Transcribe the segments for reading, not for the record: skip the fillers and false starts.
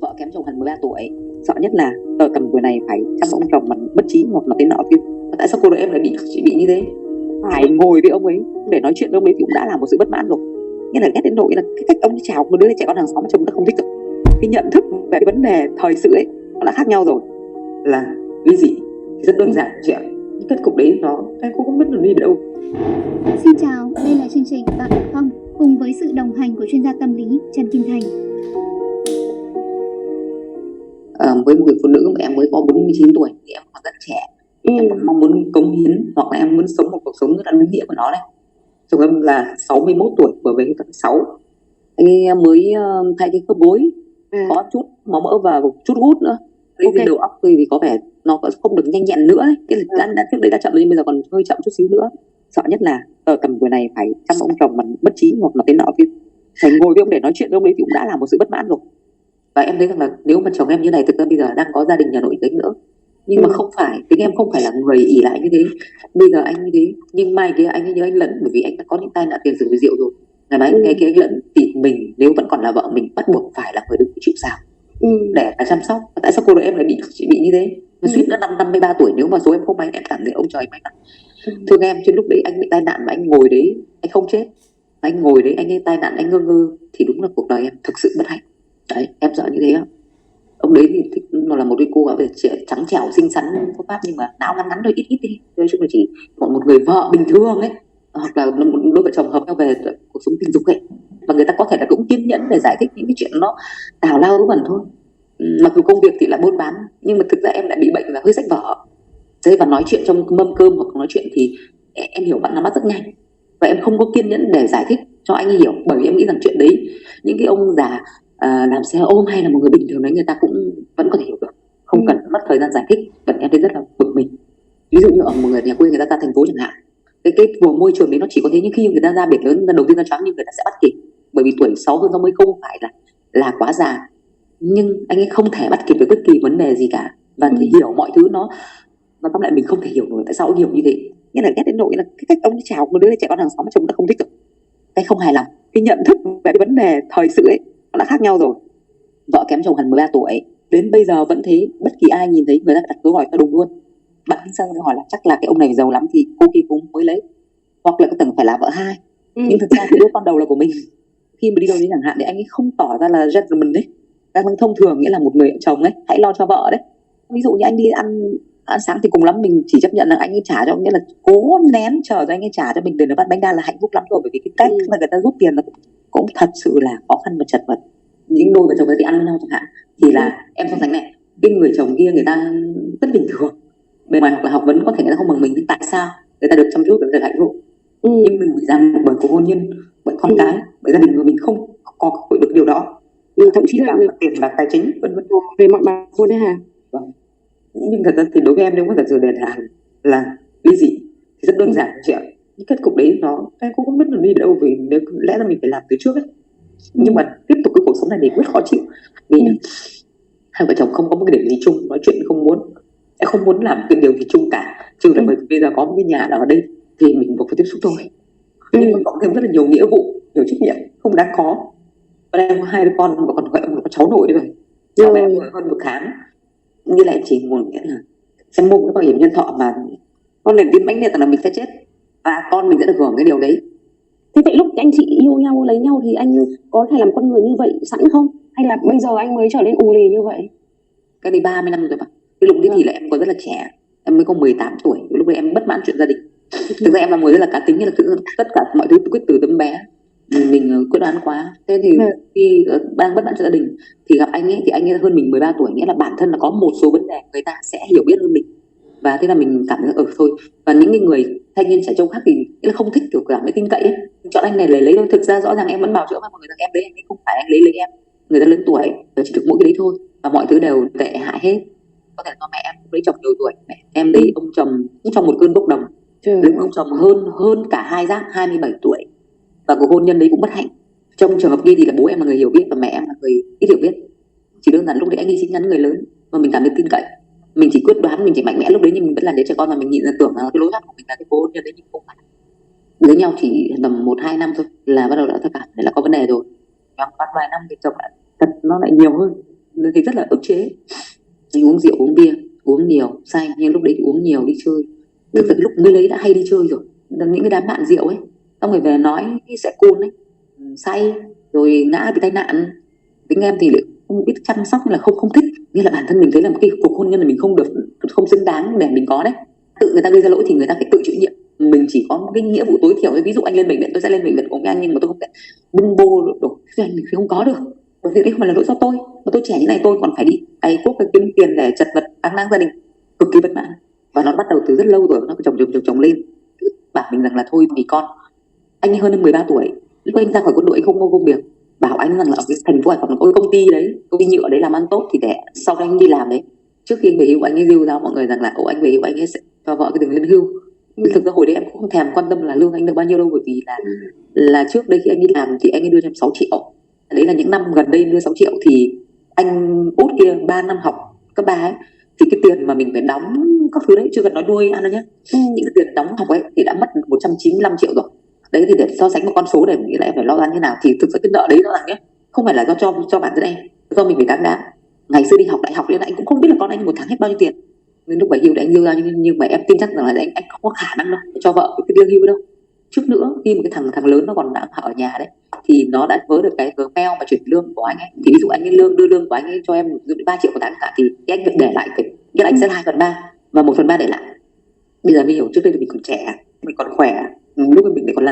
vợ kém chồng hẳn 13 tuổi. Sợ nhất là ở tầm tuổi này phải chăm ông chồng mà bất trí hoặc là thế nọ kia. Tại sao cô đợi em lại bị như thế? Phải ngồi với ông ấy để nói chuyện với ông ấy thì cũng đã là một sự bất mãn rồi. Nghĩa là ghét đến nỗi là cái cách ông ấy chào một đứa trẻ con hàng xóm mà chồng nó không thích rồi. Cái nhận thức về cái vấn đề thời sự ấy nó đã khác nhau rồi. Là ly dị thì rất đơn giản chị ạ. Cái kết cục đấy nó em cũng không biết được đi đâu. Xin chào, đây là chương trình Bạn Được Không cùng với sự đồng hành của chuyên gia tâm lý Trần Kim Thành. Với một người phụ nữ mà em mới có 49 tuổi thì em còn rất trẻ. Em còn mong muốn cống hiến hoặc là em muốn sống một cuộc sống rất là ý nghĩa của nó đấy. Chồng em là 61 tuổi, vừa về tận 6. Anh ấy mới thay cái khớp gối, có chút máu mỡ và chút gút nữa. Cái đầu óc thì có vẻ nó không được nhanh nhẹn nữa ấy. Cái trước đây đã chậm rồi nhưng bây giờ còn hơi chậm chút xíu nữa. Sợ nhất là ở tầm tuổi này phải chăm ông chồng mà bất trí hoặc là thế nọ kia. Phải ngồi với ông để nói chuyện với ông ấy thì cũng đã là một sự bất mãn rồi. Và em thấy rằng là nếu mà chồng em như này thực ra bây giờ đang có gia đình nhà nội tính nữa, nhưng mà không phải, tính em không phải là người ỷ lại như thế. Bây giờ anh như thế nhưng mai kia anh ấy nhớ anh lẫn, bởi vì anh đã có những tai nạn tiền sử về rượu rồi. Ngày mai ngày kia anh lẫn thì mình nếu vẫn còn là vợ mình bắt buộc phải là người đứng chịu sào để mà chăm sóc. Tại sao cô đợi em lại bị như thế? Nó suýt nữa 53 tuổi, nếu mà số em không may em cảm thấy ông trời may mắn. Thương em, chứ lúc đấy anh bị tai nạn mà anh ngồi đấy anh không chết, anh ngồi đấy anh ấy tai nạn anh ngơ ngơ thì đúng là cuộc đời em thực sự bất hạnh. Đấy, em sợ như thế á. Ông đấy thì thích, nó là một cái cô gái về trắng trẻo xinh xắn có pháp nhưng mà não ngắn ngắn thôi, ít đi. Nói chung là chỉ còn một người vợ bình thường ấy, hoặc là một đôi vợ chồng hợp nhau về cuộc sống tình dục ấy, và người ta có thể là cũng kiên nhẫn để giải thích những cái chuyện nó tào lao vớ vẩn thôi. Mặc dù công việc thì là buôn bán nhưng mà thực ra em lại bị bệnh và hơi sách vở. Thế và nói chuyện trong mâm cơm hoặc nói chuyện thì em hiểu bạn nắm bắt rất nhanh và em không có kiên nhẫn để giải thích cho anh ấy hiểu, bởi vì em nghĩ rằng chuyện đấy những cái ông già làm xe ôm hay là một người bình thường đấy người ta cũng vẫn có thể hiểu được, không cần mất thời gian giải thích. Và em thấy rất là bực mình. Ví dụ như ở một người nhà quê người ta ra thành phố chẳng hạn, cái vùng môi trường đấy nó chỉ có thế, nhưng khi người ta ra biển lớn đầu tiên ra choáng nhưng người ta sẽ bắt kịp, bởi vì tuổi 6 hơn 60 không phải là quá già, nhưng anh ấy không thể bắt kịp được bất kỳ vấn đề gì cả và thì hiểu mọi thứ nó. Và tóm lại mình không thể hiểu nổi tại sao ông hiểu như thế. Nghĩa là ghét đến nỗi là cái cách ông chào một đứa trẻ con hàng xóm mà chồng nó không thích được. Cái không hài lòng, cái nhận thức về cái vấn đề thời sự ấy nó đã khác nhau rồi. Vợ kém chồng hẳn 13 tuổi, đến bây giờ vẫn thế, bất kỳ ai nhìn thấy người ta đặt câu hỏi to đùng luôn. Bạn Kinh Sơn hỏi là chắc là cái ông này giàu lắm thì cô kia cũng mới lấy, hoặc là có từng phải là vợ hai. Nhưng thực ra cái đứa con đầu là của mình. Khi mà đi đâu đến chẳng hạn thì anh ấy không tỏ ra là gentleman đấy, đang thông thường, nghĩa là một người chồng ấy hãy lo cho vợ đấy. Ví dụ như anh đi ăn sáng thì cùng lắm mình chỉ chấp nhận là anh ấy trả cho, nghĩa là cố nén chờ cho anh ấy trả cho mình tiền để bắt bánh đa là hạnh phúc lắm rồi, bởi vì cái cách mà người ta rút tiền là cũng thật sự là khó khăn và chật vật. Những đôi vợ chồng ấy đi ăn với nhau chẳng hạn thì là em so sánh này, cái người chồng kia người ta rất bình thường, bề ngoài hoặc là học vấn có thể người ta không bằng mình, nhưng tại sao người ta được chăm chút, người ta được hạnh phúc, nhưng mình bị giam bởi cuộc hôn nhân, bởi con cái, bởi gia đình của mình không có cơ hội được điều đó, thậm chí là tiền bạc tài chính vân vân về mọi mặt luôn đấy hả? Vâng. Nhưng thật ra thì đối với em nếu mà thật sự để là ly dị thì rất đơn giản chị ạ. Những kết cục đấy nó em cũng không biết được đi đâu, vì nếu lẽ là mình phải làm từ trước ấy. Nhưng mà tiếp tục cái cuộc sống này thì rất khó chịu vì hai vợ chồng không có một cái điểm gì chung, nói chuyện không muốn, em không muốn làm cái điều gì chung cả, trừ là bởi vì bây giờ có một cái nhà ở đây thì mình buộc phải tiếp xúc thôi. Nhưng mà cộng thêm rất là nhiều nghĩa vụ, nhiều trách nhiệm không đáng có. Và em có 2 đứa con và còn gọi ông là có cháu nội rồi, cháu bé vừa hơn 1 tháng. Như là em chỉ muốn nghĩa là xem mua cái bảo hiểm nhân thọ mà con này tin mãnh liệt là mình sẽ chết và con mình sẽ được hưởng cái điều đấy. Thế vậy lúc anh chị yêu nhau lấy nhau thì anh có thể làm con người như vậy sẵn không? Hay là bây giờ anh mới trở nên ù lì như vậy? Cái này 30 năm rồi mà. Cái lúc đấy thì là em còn rất là trẻ, em mới có 18 tuổi, lúc đấy em bất mãn chuyện gia đình. Thực ra em là một rất là cá tính, là tất cả mọi thứ quyết từ tấm bé mình quyết đoán quá. Thế thì khi đang bất mãn chuyện gia đình thì gặp anh ấy, thì anh ấy hơn mình 13 tuổi, nghĩa là bản thân là có một số vấn đề người ta sẽ hiểu biết hơn mình, và thế là mình cảm thấy thôi. Và những cái người thanh niên trẻ trâu khác thì nghĩa là không thích kiểu cảm thấy tin cậy ấy, chọn anh này lấy thôi. Thực ra rõ ràng em vẫn bảo chữa với mọi người rằng em đấy anh ấy không phải anh lấy em, người ta lớn tuổi và chỉ được mỗi cái đấy thôi, và mọi thứ đều tệ hại hết. Có thể do mẹ em lấy chồng nhiều tuổi, mẹ em lấy ông chồng cũng trong một cơn bốc đồng, lấy ông chồng hơn cả hai giáp 27 tuổi, và cuộc hôn nhân đấy cũng bất hạnh. Trong trường hợp kia thì là bố em là người hiểu biết và mẹ em là người ít hiểu biết. Chỉ đơn giản lúc đấy anh ấy xin nhắn người lớn mà mình cảm thấy tin cậy, mình chỉ quyết đoán, mình chỉ mạnh mẽ lúc đấy, nhưng mình vẫn là đứa trẻ con mà mình nhìn ra tưởng là cái lối thoát của mình là cái cuộc hôn nhân đấy, nhưng không phải. Lấy nhau chỉ tầm 1-2 năm thôi là bắt đầu đã cảm thấy là có vấn đề rồi. Trong vài năm thì chồng lại thật nó lại nhiều hơn, thì rất là ức chế. Anh uống rượu uống bia, uống nhiều say, nhưng lúc đấy thì uống nhiều đi chơi. Thực sự lúc mới lấy đã hay đi chơi rồi, những cái đám bạn rượu ấy, xong rồi về nói sẽ cun ấy, say rồi ngã bị tai nạn. Tính em thì lại không biết chăm sóc, nên là không thích, nghĩa là bản thân mình thấy là một cái cuộc hôn nhân là mình không được, không xứng đáng để mình có đấy. Tự người ta gây ra lỗi thì người ta phải tự chịu nhiệm, mình chỉ có một cái nghĩa vụ tối thiểu. Ví dụ anh lên bệnh viện, tôi sẽ lên bệnh viện cùng với anh, nhưng mà tôi không thể bưng bô đổ anh, mình không có được, bởi vì đấy không phải là lỗi do tôi, mà tôi trẻ như này tôi còn phải đi cày cuốc kiếm tiền để chật vật ăn mang gia đình, cực kỳ vất vả. Và nó bắt đầu từ rất lâu rồi, nó chồng lên, bảo mình rằng là thôi vì con. Anh ấy hơn em 13 tuổi, lúc anh ra khỏi quân đội anh không có công việc, bảo anh rằng là ở cái thành phố Hải Phòng có cái công ty đấy, công ty nhựa đấy làm ăn tốt, thì để sau đó anh đi làm đấy. Trước khi anh về hưu anh ấy rêu rao mọi người rằng là anh về hưu anh ấy sẽ cho vợ cái đường lên hưu. Thực ra hồi đấy em cũng không thèm quan tâm là lương anh được bao nhiêu đâu, bởi vì là trước đây khi anh đi làm thì anh ấy đưa cho em 6 triệu. Đấy là những năm gần đây đưa 6 triệu, thì anh út kia 3 năm học cấp 3 ấy, thì cái tiền mà mình phải đóng các thứ đấy, chưa cần nói nuôi ăn đâu nhé, những cái tiền đóng học ấy thì đã mất 195 triệu rồi. Đấy thì để so sánh một con số để nghĩ là em phải lo lắng như nào, thì thực sự cái nợ đấy rõ ràng nhé, không phải là do cho bản thân em, do mình phải đáng đáng. Ngày xưa đi học đại học nên anh cũng không biết là con anh một tháng hết bao nhiêu tiền, nên lúc về hưu thì anh đưa ra, nhưng mà em tin chắc rằng là anh không có khả năng đâu để cho vợ cái lương hưu đâu. Trước nữa khi mà cái thằng lớn nó còn đang ở nhà đấy, thì nó đã vớ được cái Gmail mà chuyển lương của anh ấy, thì ví dụ anh ấy đưa lương của anh ấy cho em 3 triệu một tháng cả, thì anh được để lại phải, nghĩa là anh sẽ 2/3 và 1/3 để lại. Bây giờ mình hiểu, trước đây thì mình còn trẻ, mình còn khỏe, lúc mình còn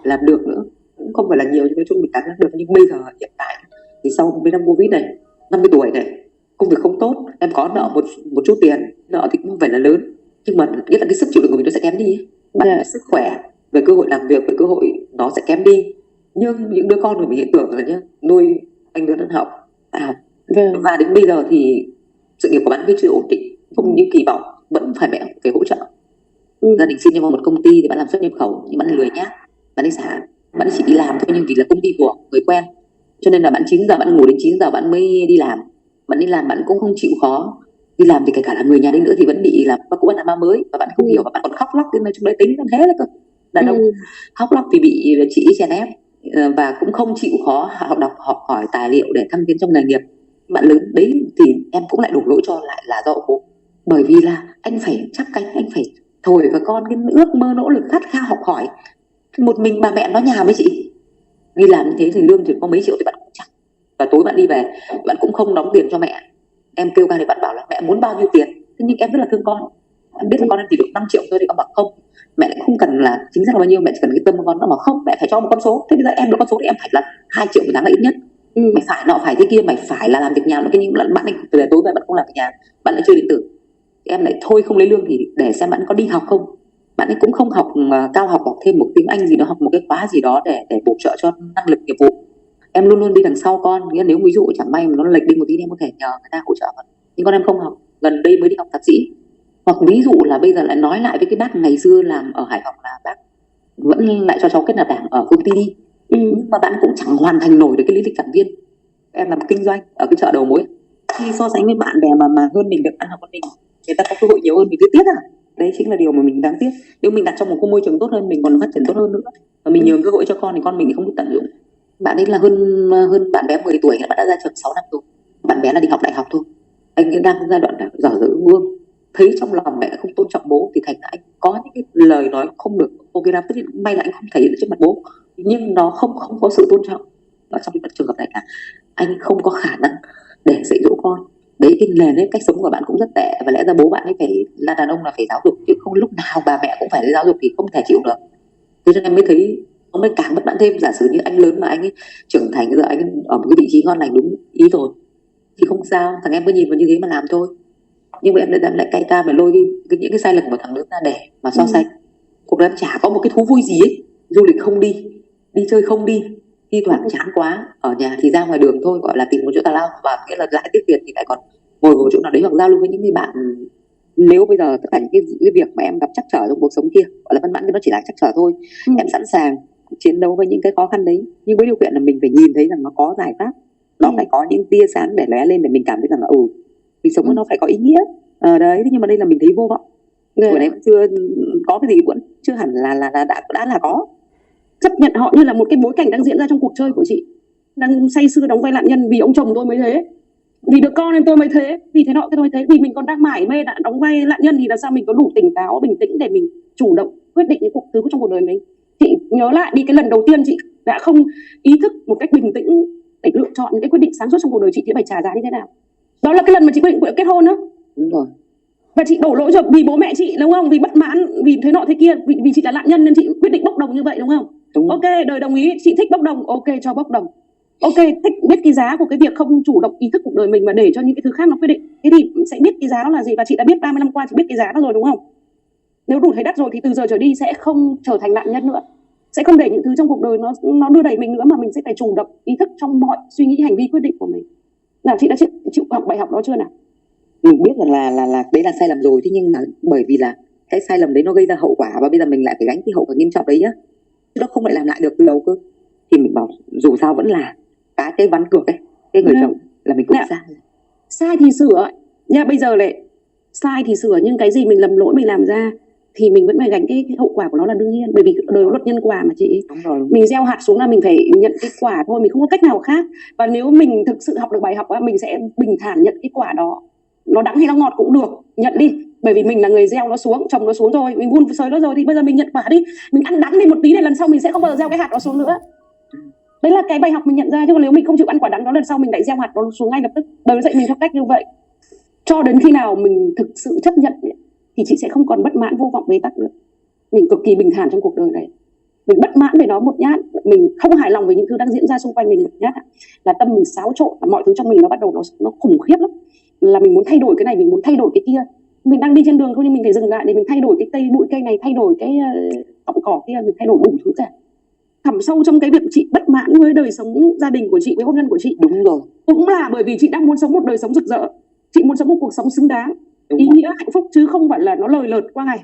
làm được nữa, cũng không phải là nhiều, nhưng nói chung mình cảm giác được. Nhưng bây giờ hiện tại thì sau mấy năm Covid này, 50 tuổi này, công việc không tốt, em có nợ một chút tiền, nợ thì cũng không phải là lớn, nhưng mà nghĩa là cái sức chịu đựng của mình nó sẽ kém đi ấy. Bạn sức khỏe, về cơ hội làm việc, về cơ hội nó sẽ kém đi. Nhưng những đứa con của mình hiện tưởng là nhá, nuôi anh đứa đang học và đến bây giờ thì sự nghiệp của bạn vẫn chưa ổn định, không như kỳ vọng, vẫn phải mẹ phải hỗ trợ. Gia đình xin cho một công ty thì bạn làm xuất nhập khẩu, nhưng bạn lười nhá, bạn ấy xả, bạn ấy chỉ đi làm thôi, nhưng vì là công ty của người quen, cho nên là bạn 9 giờ bạn ngủ đến 9 giờ bạn mới đi làm. Bạn đi làm bạn cũng không chịu khó, đi làm thì kể cả là người nhà đi nữa thì vẫn bị là ba cũ ăn ma mới, và bạn không hiểu, và bạn còn khóc lóc, nên trong đấy tính thế là cơ. Đàn ông khóc lóc vì bị chị chèn ép, và cũng không chịu khó học hỏi tài liệu để thăng tiến trong nghề nghiệp. Bạn lớn đấy thì em cũng lại đổ lỗi cho lại là do bố, bởi vì là anh phải chắp cánh, anh phải thổi vào con cái ước mơ nỗ lực khát khao học hỏi. Một mình bà mẹ nó nhà với chị đi làm như thế thì lương chỉ có mấy triệu thì bạn cũng chẳng, và tối bạn đi về bạn cũng không đóng tiền cho mẹ. Em kêu ca thì bạn bảo là mẹ muốn bao nhiêu tiền, thế nhưng em rất là thương con, em biết là con em chỉ được 5 triệu thôi, thì con bảo không, mẹ lại không cần là chính xác là bao nhiêu, mẹ chỉ cần cái tâm của con. Nó bảo không, mẹ phải cho một con số. Thế bây giờ em được con số thì em phải là 2 triệu một tháng là ít nhất. Mày phải nọ phải thế kia, mày phải là làm việc nhà. Cái nhưng bạn ấy từ tối về bạn không làm việc nhà, bạn lại chơi điện tử, em lại thôi không lấy lương thì để xem bạn có đi học không. Bạn ấy cũng không học cao học, học thêm một tiếng Anh gì đó, học một cái khóa gì đó để bổ trợ cho năng lực nghiệp vụ. Em luôn luôn đi đằng sau con, nghĩa nếu ví dụ chẳng may mà nó lệch đi một tí thì em có thể nhờ người ta hỗ trợ. Nhưng con em không học, gần đây mới đi học thạc sĩ. Hoặc ví dụ là bây giờ lại nói lại với cái bác ngày xưa làm ở Hải Phòng là bác vẫn lại cho cháu kết nạp đảng ở công ty đi, nhưng mà bạn cũng chẳng hoàn thành nổi được cái lý lịch giảng viên. Em làm kinh doanh ở cái chợ đầu mối, khi so sánh với bạn bè mà hơn mình được ăn học hơn mình, người ta có cơ hội nhiều hơn mình, cứ tiếc à. Đấy chính là điều mà mình đáng tiếc. Nếu mình đặt trong một môi trường tốt hơn, mình còn phát triển tốt hơn nữa, và mình nhường cơ hội cho con thì con mình thì không biết tận dụng. Bạn ấy là hơn bạn bé 10 tuổi, bạn đã ra trường 6 năm rồi, bạn bé là đi học đại học thôi. Anh ấy đang giai đoạn dở dở ương, thấy trong lòng mẹ không tôn trọng bố, thì thành ra anh có những cái lời nói không được ok lắm. Tất nhiên may là anh không thể hiện trước mặt bố, nhưng nó không có sự tôn trọng. Ở trong cái trường hợp này là anh không có khả năng để dạy dỗ con. Đấy, cái nền ấy, cách sống của bạn cũng rất tệ, và lẽ ra bố bạn ấy phải là đàn ông, là phải giáo dục, chứ không lúc nào bà mẹ cũng phải giáo dục thì không thể chịu được. Thế nên em mới thấy nó mới càng bất mãn thêm. Giả sử như anh lớn mà anh ấy trưởng thành, giờ anh ấy ở một cái vị trí ngon lành đúng ý rồi thì không sao, thằng em cứ nhìn vào như thế mà làm thôi. Nhưng mà em lại cay ta phải lôi những cái sai lầm của thằng lớn ra để mà so sánh. Cuộc đời em chả có một cái thú vui gì ấy, du lịch không đi, đi chơi không đi, thi thoảng chán quá ở nhà thì ra ngoài đường thôi, gọi là tìm một chỗ tào lao, và nghĩa là lại tiếc tiền thì lại còn ngồi một chỗ nào đấy hoặc giao lưu với những người bạn. Nếu bây giờ tất cả những cái việc mà em gặp trắc trở trong cuộc sống kia, gọi là văn mãn, nó chỉ là trắc trở thôi, em sẵn sàng chiến đấu với những cái khó khăn đấy, nhưng với điều kiện là mình phải nhìn thấy rằng nó có giải pháp, nó phải có những tia sáng để lóe lên, để mình cảm thấy rằng là mình sống nó phải có ý nghĩa. Đấy, nhưng mà đây là mình thấy vô vọng. Tuổi này chưa có cái gì, vẫn chưa hẳn là đã là có. Chấp nhận họ như là một cái bối cảnh đang diễn ra trong cuộc chơi của chị, đang say sưa đóng vai nạn nhân vì ông chồng tôi mới thế. Vì đứa con nên tôi mới thế, vì thế nọ cái tôi mới thế, vì mình còn đang mải mê đã đóng vai nạn nhân thì làm sao mình có đủ tỉnh táo bình tĩnh để mình chủ động quyết định những cuộc thứ trong cuộc đời mình. Chị nhớ lại đi, cái lần đầu tiên chị đã không ý thức một cách bình tĩnh để lựa chọn những cái quyết định sáng suốt trong cuộc đời chị thì phải trả giá như thế nào. Đó là cái lần mà chị quyết định kết hôn đó. Đúng rồi. Và chị đổ lỗi cho vì bố mẹ chị đúng không, vì bất mãn, vì thế nọ thế kia, vì chị là nạn nhân nên chị quyết định bốc đồng như vậy đúng không? Đúng rồi. Ok, đời đồng ý, chị thích bốc đồng, ok cho bốc đồng. Ok, thích biết cái giá của cái việc không chủ động ý thức cuộc đời mình mà để cho những cái thứ khác nó quyết định. Thế thì sẽ biết cái giá đó là gì, và chị đã biết 30 năm qua chị biết cái giá đó rồi đúng không? Nếu đủ thấy đắt rồi thì từ giờ trở đi sẽ không trở thành nạn nhân nữa, sẽ không để những thứ trong cuộc đời nó đưa đẩy mình nữa, mà mình sẽ phải chủ động ý thức trong mọi suy nghĩ, hành vi, quyết định của mình. Nào, chị đã chịu học bài học đó chưa nào? Mình biết rằng là đấy là sai lầm rồi, thế nhưng mà bởi vì là cái sai lầm đấy nó gây ra hậu quả và bây giờ mình lại phải gánh cái hậu quả nghiêm trọng đấy nhá, chứ nó không lại làm lại được từ đầu cơ. Thì mình bảo dù sao vẫn là cái ván cược ấy, cái người chồng là mình cũng sai thì sửa nha. Bây giờ lại sai thì sửa, nhưng cái gì mình lầm lỗi mình làm ra thì mình vẫn phải gánh cái hậu quả của nó là đương nhiên, bởi vì đời luật nhân quả mà chị. Đúng rồi. Mình gieo hạt xuống là mình phải nhận cái quả thôi, mình không có cách nào khác. Và nếu mình thực sự học được bài học á, mình sẽ bình thản nhận cái quả đó, nó đắng hay nó ngọt cũng được, nhận đi, bởi vì mình là người gieo nó xuống, trồng nó xuống rồi, mình vun sới nó rồi, thì bây giờ mình nhận quả đi, mình ăn đắng đi một tí để lần sau mình sẽ không bao giờ gieo cái hạt đó xuống nữa. Đấy là cái bài học mình nhận ra, chứ còn nếu mình không chịu ăn quả đắng đó, lần sau mình lại gieo hạt nó xuống ngay lập tức. Đời dạy mình theo cách như vậy, cho đến khi nào mình thực sự chấp nhận ấy, thì chị sẽ không còn bất mãn vô vọng bế tắc nữa. Mình cực kỳ bình thản trong cuộc đời này. Mình bất mãn về nó một nhát, mình không hài lòng với những thứ đang diễn ra xung quanh mình một nhát, là tâm mình xáo trộn, là mọi thứ trong mình nó bắt đầu nó khủng khiếp lắm. Là mình muốn thay đổi cái này, mình muốn thay đổi cái kia. Mình đang đi trên đường thôi nhưng mình phải dừng lại để mình thay đổi cái bụi cây này, thay đổi cái cọng cỏ kia, mình thay đổi đủ thứ cả. Thẳm sâu trong cái việc chị bất mãn với đời sống gia đình của chị, với hôn nhân của chị, đúng rồi, cũng là bởi vì chị đang muốn sống một đời sống rực rỡ. Chị muốn sống một cuộc sống xứng đáng, ý nghĩa, hạnh phúc, chứ không phải là nó lời lợt qua ngày.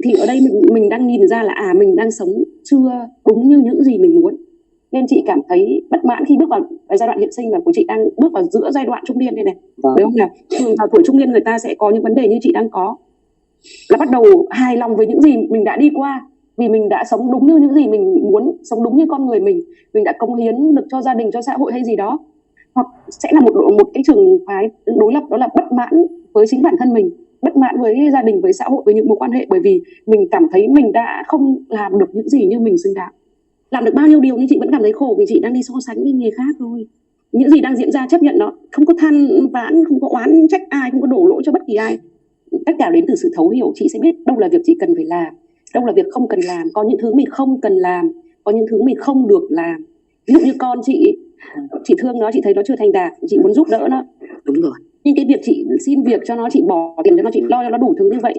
Thì ở đây mình đang nhìn ra là mình đang sống chưa đúng như những gì mình muốn, nên chị cảm thấy bất mãn khi bước vào cái giai đoạn hiện sinh, và của chị đang bước vào giữa giai đoạn trung niên đây này. Đúng không nào? Thường vào tuổi trung niên người ta sẽ có những vấn đề như chị đang có, là bắt đầu hài lòng với những gì mình đã đi qua, vì mình đã sống đúng như những gì mình muốn, sống đúng như con người mình đã cống hiến được cho gia đình, cho xã hội hay gì đó. Hoặc sẽ là một cái trường phái đối lập, đó là bất mãn với chính bản thân mình, bất mãn với gia đình, với xã hội, với những mối quan hệ, bởi vì mình cảm thấy mình đã không làm được những gì như mình xứng đáng. Làm được bao nhiêu điều nhưng chị vẫn cảm thấy khổ, vì chị đang đi so sánh với người khác thôi. Những gì đang diễn ra chấp nhận nó, không có than vãn, không có oán trách ai, không có đổ lỗi cho bất kỳ ai. Tất cả đến từ sự thấu hiểu. Chị sẽ biết đâu là việc chị cần phải làm, đâu là việc không cần làm. Có những thứ mình không cần làm, có những thứ mình không được làm. Ví dụ như con chị thương nó, chị thấy nó chưa thành đạt, chị muốn giúp đỡ nó. Đúng rồi. Nhưng cái việc chị xin việc cho nó, chị bỏ tiền cho nó, chị lo cho nó đủ thứ như vậy,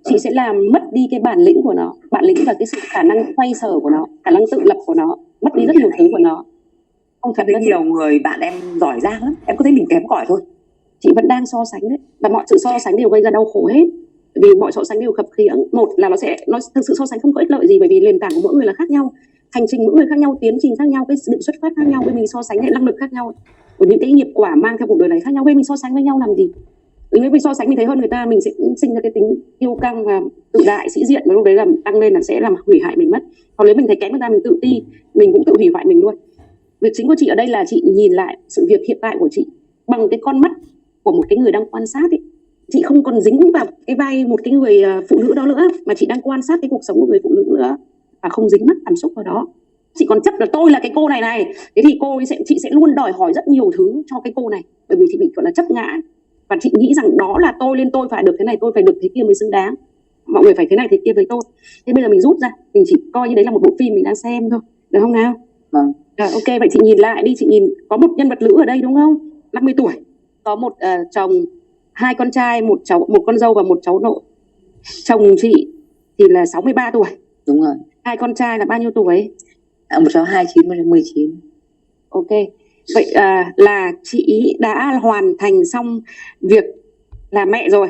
chị sẽ làm mất đi cái bản lĩnh của nó. Bản lĩnh là cái sự khả năng xoay sở của nó, khả năng tự lập của nó, mất đi rất nhiều thứ của nó. Không thật, nhiều người bạn em giỏi giang lắm, em có thấy mình kém cỏi thôi. Chị vẫn đang so sánh đấy, và mọi sự so sánh đều gây ra đau khổ hết, vì mọi so sánh đều khập khiễng. Một là nó thực sự so sánh không có ích lợi gì, bởi vì nền tảng của mỗi người là khác nhau, hành trình mỗi người khác nhau, tiến trình khác nhau, cái điểm xuất phát khác nhau, với mình so sánh hệ năng lực khác nhau, của những cái nghiệp quả mang theo cuộc đời này khác nhau, với mình so sánh với nhau làm gì? Nếu mình so sánh mình thấy hơn người ta, mình sẽ sinh ra cái tính kiêu căng và tự đại, sĩ diện, và lúc đấy là tăng lên là sẽ làm hủy hại mình mất. Còn nếu mình thấy kém người ta, mình tự ti, mình cũng tự hủy hoại mình luôn. Việc chính của chị ở đây là chị nhìn lại sự việc hiện tại của chị bằng cái con mắt của một cái người đang quan sát ấy. Chị không còn dính vào cái vai một cái người phụ nữ đó nữa, mà chị đang quan sát cái cuộc sống của người phụ nữ nữa, và không dính mắc cảm xúc vào đó. Chị còn chấp là tôi là cái cô này, thế thì chị sẽ luôn đòi hỏi rất nhiều thứ cho cái cô này, bởi vì chị bị gọi là chấp ngã. Và chị nghĩ rằng đó là tôi, nên tôi phải được thế này, tôi phải được thế kia mới xứng đáng, mọi người phải thế này thế kia với tôi. Thế bây giờ mình rút ra, mình chỉ coi như đấy là một bộ phim mình đang xem thôi, được không nào? Vâng. Rồi, ok, vậy chị nhìn lại đi, chị nhìn có một nhân vật nữ ở đây đúng không? 50 tuổi, có một chồng, 2 con trai, một con dâu và một cháu nội. Chồng chị thì là 63 tuổi. Đúng rồi. 2 con trai là bao nhiêu tuổi? Một cháu 29, một cháu 19. Ok, vậy là chị đã hoàn thành xong việc làm mẹ rồi.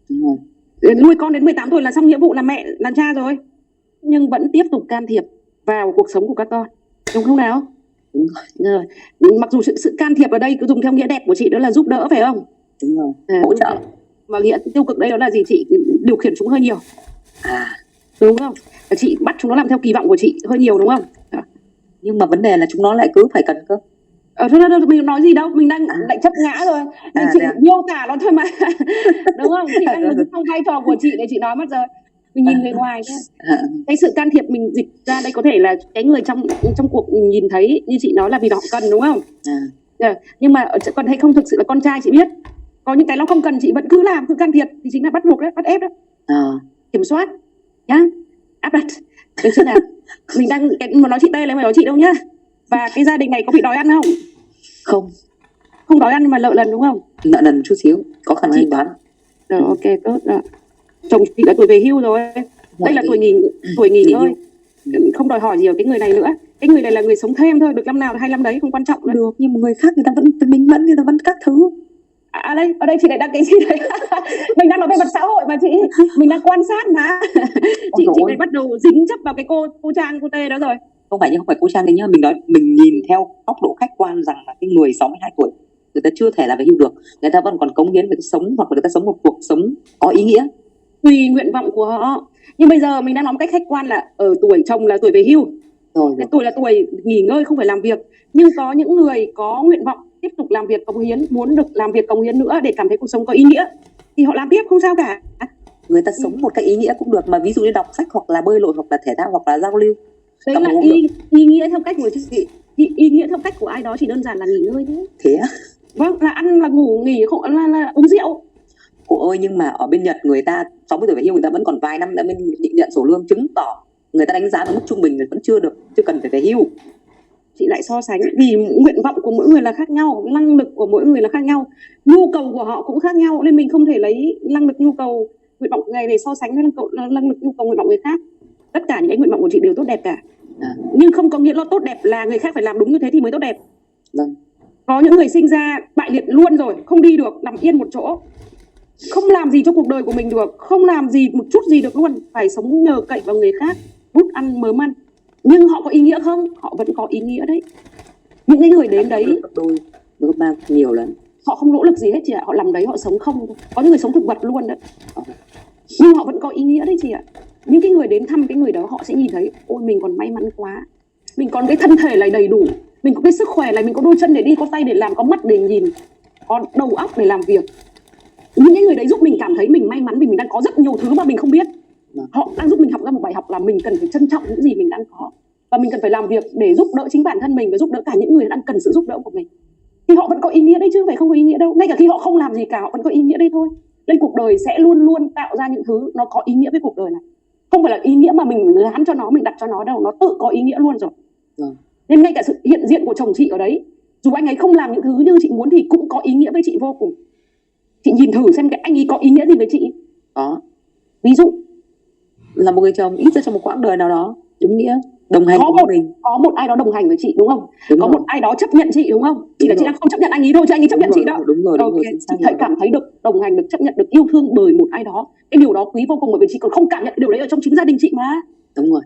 Đúng rồi. Nuôi con đến 18 tuổi là xong nghĩa vụ làm mẹ, làm cha rồi, nhưng vẫn tiếp tục can thiệp vào cuộc sống của các con, đúng không nào? Đúng rồi. Mặc dù sự can thiệp ở đây cứ dùng theo nghĩa đẹp của chị, đó là giúp đỡ, phải không? Đúng rồi. Hỗ trợ. Và nghĩa tiêu cực đây đó là gì? Chị điều khiển chúng hơi nhiều, đúng không? Chị bắt chúng nó làm theo kỳ vọng của chị hơi nhiều, đúng không? Nhưng mà vấn đề là chúng nó lại cứ phải cần cơ. Thôi, mình nói gì đâu, mình đang lại chấp ngã rồi. Mình chỉ thế à? miêu tả nó thôi mà. Đúng không? Chị đang đứng trong vai trò của chị để chị nói mất rồi. Mình nhìn người ngoài thôi. Cái sự can thiệp mình dịch ra đây có thể là cái người trong cuộc mình nhìn thấy như chị nói là vì họ cần, đúng không? Nhưng mà còn hay không, thực sự là con trai chị biết. Có những cái nó không cần chị vẫn cứ làm, cứ can thiệp thì chính là bắt buộc đấy, bắt ép đó. Kiểm soát nhá, áp đặt. Được chưa nào? Mình đang mà nói chị Tê là phải nói chị đâu nhá. Và cái gia đình này có bị đói ăn không? Không đói ăn mà nợ lần đúng không? Nợ lần chút xíu, có khả năng đoán. Rồi, ok, tốt rồi. Chồng chị đã tuổi về hưu rồi. Đây là tuổi nghỉ ngơi. Không đòi hỏi gì ở cái người này nữa. Cái người này là người sống thêm thôi, được năm nào hay năm đấy, không quan trọng nữa. Được, nhưng mà người khác người ta vẫn minh mẫn, người ta vẫn các thứ. Đây, ở đây chị lại đang cái gì đấy. Mình đang nói về mặt xã hội mà chị. Mình đang quan sát mà. Chị này bắt đầu dính chấp vào cái cô Trang, cô Tê đó rồi. Không phải cô Trang đấy nhá, mình nói mình nhìn theo góc độ khách quan rằng là cái người 62 tuổi người ta chưa thể là về hưu được, người ta vẫn còn cống hiến về sống, hoặc là người ta sống một cuộc sống có ý nghĩa tùy nguyện vọng của họ. Nhưng bây giờ mình đang nói một cách khách quan là ở tuổi chồng là tuổi về hưu rồi. Cái tuổi là tuổi nghỉ ngơi, không phải làm việc. Nhưng có những người có nguyện vọng tiếp tục làm việc cống hiến, muốn được làm việc cống hiến nữa để cảm thấy cuộc sống có ý nghĩa thì họ làm tiếp, không sao cả. Người ta sống một cách ý nghĩa cũng được, mà ví dụ như đọc sách hoặc là bơi lội hoặc là thể thao hoặc là giao lưu. Đấy là ý nghĩa theo cách của chị. Ý nghĩa theo cách của ai đó chỉ đơn giản là nghỉ ngơi thôi. Thế á? Vâng, là ăn, là ngủ, nghỉ, không là uống rượu. Cô ơi, nhưng mà ở bên Nhật người ta 60 tuổi về hưu người ta vẫn còn vài năm đã mới định nhận sổ lương, chứng tỏ người ta đánh giá ở mức trung bình là vẫn chưa cần phải về hưu. Chị lại so sánh vì nguyện vọng của mỗi người là khác nhau, năng lực của mỗi người là khác nhau, nhu cầu của họ cũng khác nhau, nên mình không thể lấy năng lực, nhu cầu, nguyện vọng người này so sánh với năng lực, nhu cầu, nguyện vọng người khác. Tất cả những cái nguyện vọng của chị đều tốt đẹp cả. Nhưng không có nghĩa là tốt đẹp là người khác phải làm đúng như thế thì mới tốt đẹp. Vâng. Có những người sinh ra bại liệt luôn rồi, không đi được, nằm yên một chỗ, không làm gì cho cuộc đời của mình được, không làm gì một chút gì được luôn, phải sống nhờ cậy vào người khác, bút ăn mớm ăn. Nhưng họ có ý nghĩa không? Họ vẫn có ý nghĩa đấy. Những cái người đến đấy gấp ba nhiều lần, họ không nỗ lực gì hết chị ạ, họ làm đấy họ sống không. Có những người sống thực vật luôn đấy, nhưng họ vẫn có ý nghĩa đấy chị ạ. Những cái người đến thăm cái người đó họ sẽ nhìn thấy, ôi mình còn may mắn quá, mình còn cái thân thể này đầy đủ, mình có cái sức khỏe này, mình có đôi chân để đi, có tay để làm, có mắt để nhìn, có đầu óc để làm việc. Những cái người đấy giúp mình cảm thấy mình may mắn vì mình đang có rất nhiều thứ mà mình không biết. Họ đang giúp mình học ra một bài học là mình cần phải trân trọng những gì mình đang có, và mình cần phải làm việc để giúp đỡ chính bản thân mình và giúp đỡ cả những người đang cần sự giúp đỡ của mình. Thì họ vẫn có ý nghĩa đấy chứ không phải không có ý nghĩa đâu. Ngay cả khi họ không làm gì cả, họ vẫn có ý nghĩa đây thôi. Nên cuộc đời sẽ luôn luôn tạo ra những thứ nó có ý nghĩa với cuộc đời này. Không phải là ý nghĩa mà mình gán cho nó, mình đặt cho nó đâu, nó tự có ý nghĩa luôn rồi. Nên ngay cả sự hiện diện của chồng chị ở đấy, dù anh ấy không làm những thứ như chị muốn thì cũng có ý nghĩa với chị vô cùng. Chị nhìn thử xem cái anh ấy có ý nghĩa gì với chị. Ví dụ là một người chồng ít ra trong một quãng đời nào đó đúng nghĩa, đồng hành cùng mình. Có một ai đó đồng hành với chị đúng không? Đúng có rồi. Một ai đó chấp nhận chị đúng không? Chỉ là chị đang không chấp nhận anh ấy thôi, chứ anh ấy chấp nhận chị đó. Đúng rồi. Chị thấy cảm thấy được đồng hành, được chấp nhận, được yêu thương bởi một ai đó. Cái điều đó quý vô cùng, bởi vì chị còn không cảm nhận điều đấy ở trong chính gia đình chị mà. Đúng rồi.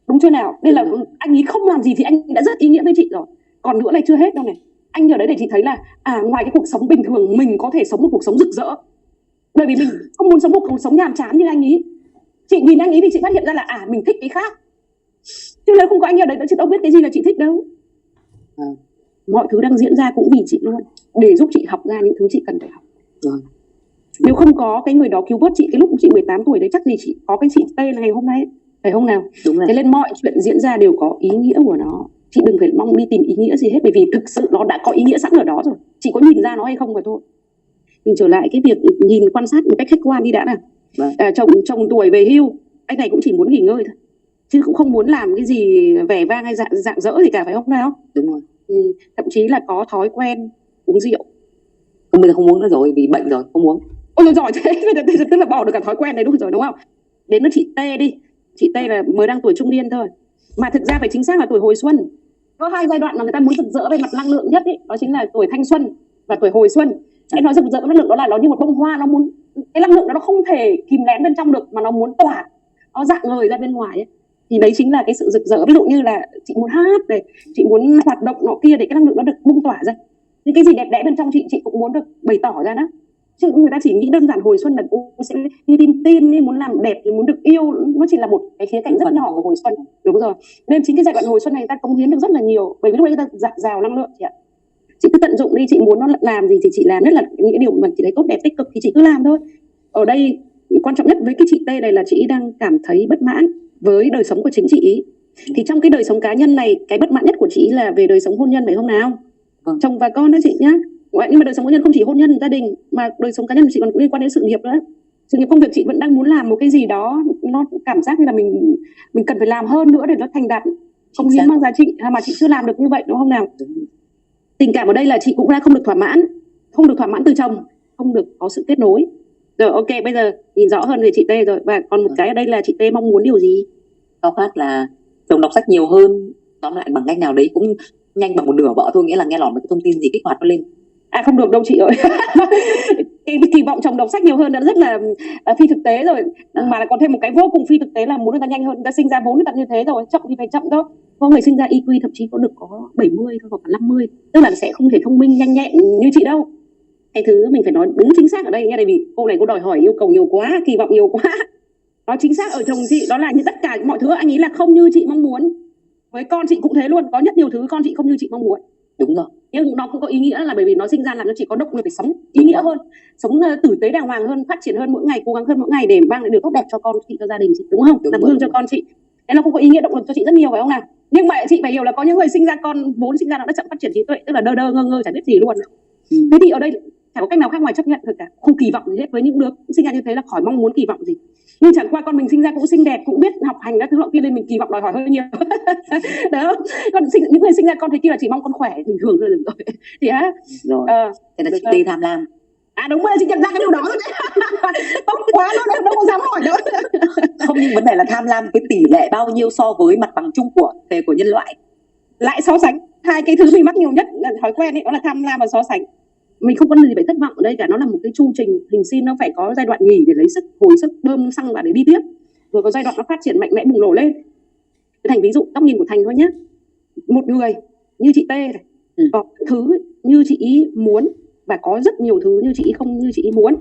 Đúng chưa nào? Nên là anh ấy không làm gì thì anh đã rất ý nghĩa với chị rồi. Còn nữa này, chưa hết đâu này. Anh nhờ đấy để chị thấy là ngoài cái cuộc sống bình thường mình có thể sống một cuộc sống rực rỡ. Bởi vì mình không muốn sống một cuộc sống nhàm chán như anh ấy. Chị nhìn anh ấy thì chị phát hiện ra là mình thích cái khác. Chứ nếu không có anh ở đấy chị đâu biết cái gì là chị thích đâu. Mọi thứ đang diễn ra cũng vì chị luôn, để giúp chị học ra những thứ chị cần phải học. Nếu không có cái người đó cứu vớt chị cái lúc chị 18 tuổi đấy, chắc gì chị có cái chị Tê là ngày hôm nay, phải không nào? Thế nên mọi chuyện diễn ra đều có ý nghĩa của nó. Chị đừng phải mong đi tìm ý nghĩa gì hết, bởi vì thực sự nó đã có ý nghĩa sẵn ở đó rồi. Chị có nhìn ra nó hay không mà thôi. Mình trở lại cái việc nhìn quan sát một cách khách quan đi đã nào. Chồng tuổi về hưu, anh này cũng chỉ muốn nghỉ ngơi thôi, chứ cũng không muốn làm cái gì vẻ vang hay dạng dỡ gì cả, phải không nào? Đúng rồi. Thậm chí là có thói quen uống rượu. Bây giờ không uống nữa rồi, vì bệnh rồi, không uống. Ôi rồi giỏi thế, tức là bỏ được cả thói quen đấy, đúng rồi đúng không? Đến với chị Tê đi. Chị Tê là mới đang tuổi trung niên thôi, mà thực ra phải chính xác là tuổi hồi xuân. Có hai giai đoạn mà người ta muốn rực rỡ về mặt năng lượng nhất ấy, đó chính là tuổi thanh xuân và tuổi hồi xuân. Em nói rực rỡ năng lượng đó là nó như một bông hoa, nó muốn cái năng lượng đó nó không thể kìm nén bên trong được, mà nó muốn tỏa, nó rạng ngời ra bên ngoài ấy. Thì đấy chính là cái sự rực rỡ. Ví dụ như là chị muốn hát này, chị muốn hoạt động nọ kia để cái năng lượng nó được bung tỏa ra. Những cái gì đẹp đẽ bên trong chị cũng muốn được bày tỏ ra đó. Chứ người ta chỉ nghĩ đơn giản hồi xuân là sẽ như tin muốn làm đẹp, muốn được yêu, nó chỉ là một cái khía cạnh rất nhỏ của hồi xuân. Đúng rồi. Nên chính cái giai đoạn hồi xuân này người ta cống hiến được rất là nhiều, bởi vì lúc đấy người ta dạt dào năng lượng chị ạ. Chị cứ tận dụng đi, chị muốn nó làm gì thì chị làm, nhất là những cái điều mà chị thấy tốt đẹp tích cực thì chị cứ làm thôi. Ở đây quan trọng nhất với cái chị T này là chị đang cảm thấy bất mãn với đời sống của chính chị ý. Thì trong cái đời sống cá nhân này, cái bất mãn nhất của chị là về đời sống hôn nhân phải không nào? Chồng và con đó chị nhá. Nhưng mà đời sống hôn nhân không chỉ hôn nhân gia đình mà đời sống cá nhân của chị còn liên quan đến sự nghiệp nữa. Sự nghiệp công việc chị vẫn đang muốn làm một cái gì đó, nó cảm giác như là mình cần phải làm hơn nữa để nó thành đạt công hiến mang giá trị mà chị chưa làm được như vậy, đúng không nào? Tình cảm ở đây là chị cũng đang không được thỏa mãn từ chồng, không được có sự kết nối. Rồi ok, bây giờ nhìn rõ hơn về chị T rồi. Và còn một cái ở đây là chị T mong muốn điều gì? Khao khát là chồng đọc sách nhiều hơn, tóm lại bằng cách nào đấy cũng nhanh bằng một nửa vợ thôi, nghĩa là nghe lỏm một cái thông tin gì kích hoạt nó lên. Không được đâu chị ơi. Cái kỳ vọng chồng đọc sách nhiều hơn đã rất là phi thực tế rồi. Mà còn thêm một cái vô cùng phi thực tế là muốn người ta nhanh hơn, người ta sinh ra vốn người ta như thế rồi, chậm thì phải chậm thôi. Có người sinh ra IQ thậm chí có được có 70 thôi hoặc là 50, tức là sẽ không thể thông minh nhanh nhẹn như chị đâu. Cái thứ mình phải nói đúng chính xác ở đây nha, tại vì cô này cô đòi hỏi yêu cầu nhiều quá, kỳ vọng nhiều quá. Nói chính xác ở chồng chị đó là như tất cả mọi thứ anh ấy là không như chị mong muốn. Với con chị cũng thế luôn, có rất nhiều thứ con chị không như chị mong muốn. Đúng rồi. Nhưng nó cũng có ý nghĩa là bởi vì nó sinh ra làm cho chị có động lực để sống ý nghĩa hơn, sống tử tế đàng hoàng hơn, phát triển hơn mỗi ngày, cố gắng hơn mỗi ngày để mang lại điều tốt đẹp cho con chị, cho gia đình chị, đúng không? Làm gương cho con chị. Thế nó cũng có ý nghĩa động lực cho chị rất nhiều phải không nào? Nhưng mà chị phải hiểu là có những người sinh ra con vốn sinh ra nó đã chậm phát triển trí tuệ, tức là đơ ngơ ngơ chả biết gì luôn. Thế thì ở đây chẳng có cách nào khác ngoài chấp nhận thôi cả, không kỳ vọng gì hết. Với những đứa sinh ra như thế là khỏi mong muốn kỳ vọng gì. Nhưng chẳng qua con mình sinh ra cũng xinh đẹp, cũng biết học hành các thứ nọ kia nên mình kỳ vọng đòi hỏi hơi nhiều. Đó. Còn những người sinh ra con thế kia là chỉ mong con khỏe bình thường thôi, được rồi. Thì á rồi. Thế là chị T tham lam. Đúng rồi, chị nhận ra cái điều đó rồi. Tốt quá luôn, đâu có dám hỏi nữa. Không, nhưng vấn đề là tham lam với tỷ lệ bao nhiêu so với mặt bằng chung của nhân loại. Lại so sánh. Hai cái thứ mình mắc nhiều nhất là thói quen ấy, đó là tham lam và so sánh. Mình không có gì phải thất vọng ở đây cả, nó là một cái chu trình hình sin, nó phải có giai đoạn nghỉ để lấy sức, hồi sức, bơm xăng vào để đi tiếp, rồi có giai đoạn nó phát triển mạnh mẽ bùng nổ lên. Thành ví dụ góc nhìn của Thành thôi nhé. Một người như chị T này, có thứ như chị ý muốn và có rất nhiều thứ như chị ý không như chị ý muốn,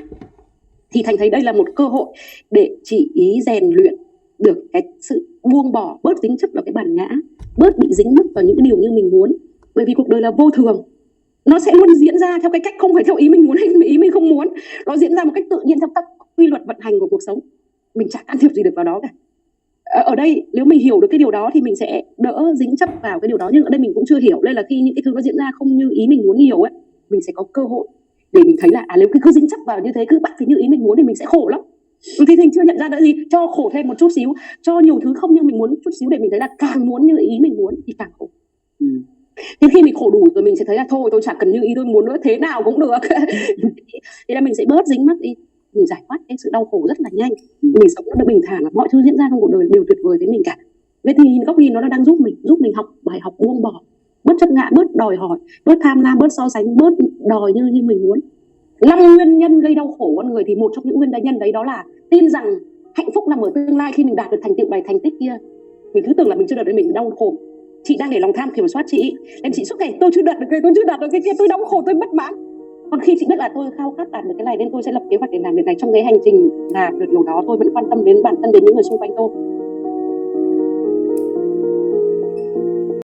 thì Thành thấy đây là một cơ hội để chị ý rèn luyện được cái sự buông bỏ, bớt dính chấp vào cái bản ngã, bớt bị dính mắc vào những cái điều như mình muốn. Bởi vì cuộc đời là vô thường, nó sẽ luôn diễn ra theo cái cách không phải theo ý mình muốn hay ý mình không muốn, nó diễn ra một cách tự nhiên theo các quy luật vận hành của cuộc sống, mình chả can thiệp gì được vào đó cả. Ở đây nếu mình hiểu được cái điều đó thì mình sẽ đỡ dính chấp vào cái điều đó. Nhưng ở đây mình cũng chưa hiểu, đây là khi những cái thứ nó diễn ra không như ý mình muốn nhiều ấy, mình sẽ có cơ hội để mình thấy là nếu cứ dính chấp vào như thế, cứ bắt thì như ý mình muốn thì mình sẽ khổ lắm. Thì Thành chưa nhận ra nữa gì, cho khổ thêm một chút xíu, cho nhiều thứ không như mình muốn chút xíu để mình thấy là càng muốn như ý mình muốn thì càng khổ. Thì khi mình khổ đủ rồi mình sẽ thấy là thôi tôi chẳng cần như ý tôi muốn nữa, thế nào cũng được. Thế là mình sẽ bớt dính mắc đi, mình giải thoát cái sự đau khổ rất là nhanh. Mình sống nó được bình thản, là mọi thứ diễn ra trong cuộc đời đều tuyệt vời với mình cả. Vậy thì góc nhìn nó đang giúp mình học bài học buông bỏ, bớt chấp ngã, bớt đòi hỏi, bớt tham lam, bớt so sánh, bớt đòi như mình muốn. 5 nguyên nhân gây đau khổ con người thì một trong những nguyên nhân đấy đó là tin rằng hạnh phúc nằm ở tương lai khi mình đạt được thành tựu này thành tích kia. Mình cứ tưởng là mình chưa đạt được mình đau khổ. Chị đang để lòng tham kiểm soát chị, nên chị suốt ngày tôi chưa đạt được cái kia, tôi đau khổ, tôi bất mãn. Còn khi chị biết là tôi khao khát đạt được cái này nên tôi sẽ lập kế hoạch để làm việc này, trong cái hành trình làm được điều đó tôi vẫn quan tâm đến bản thân, đến những người xung quanh tôi.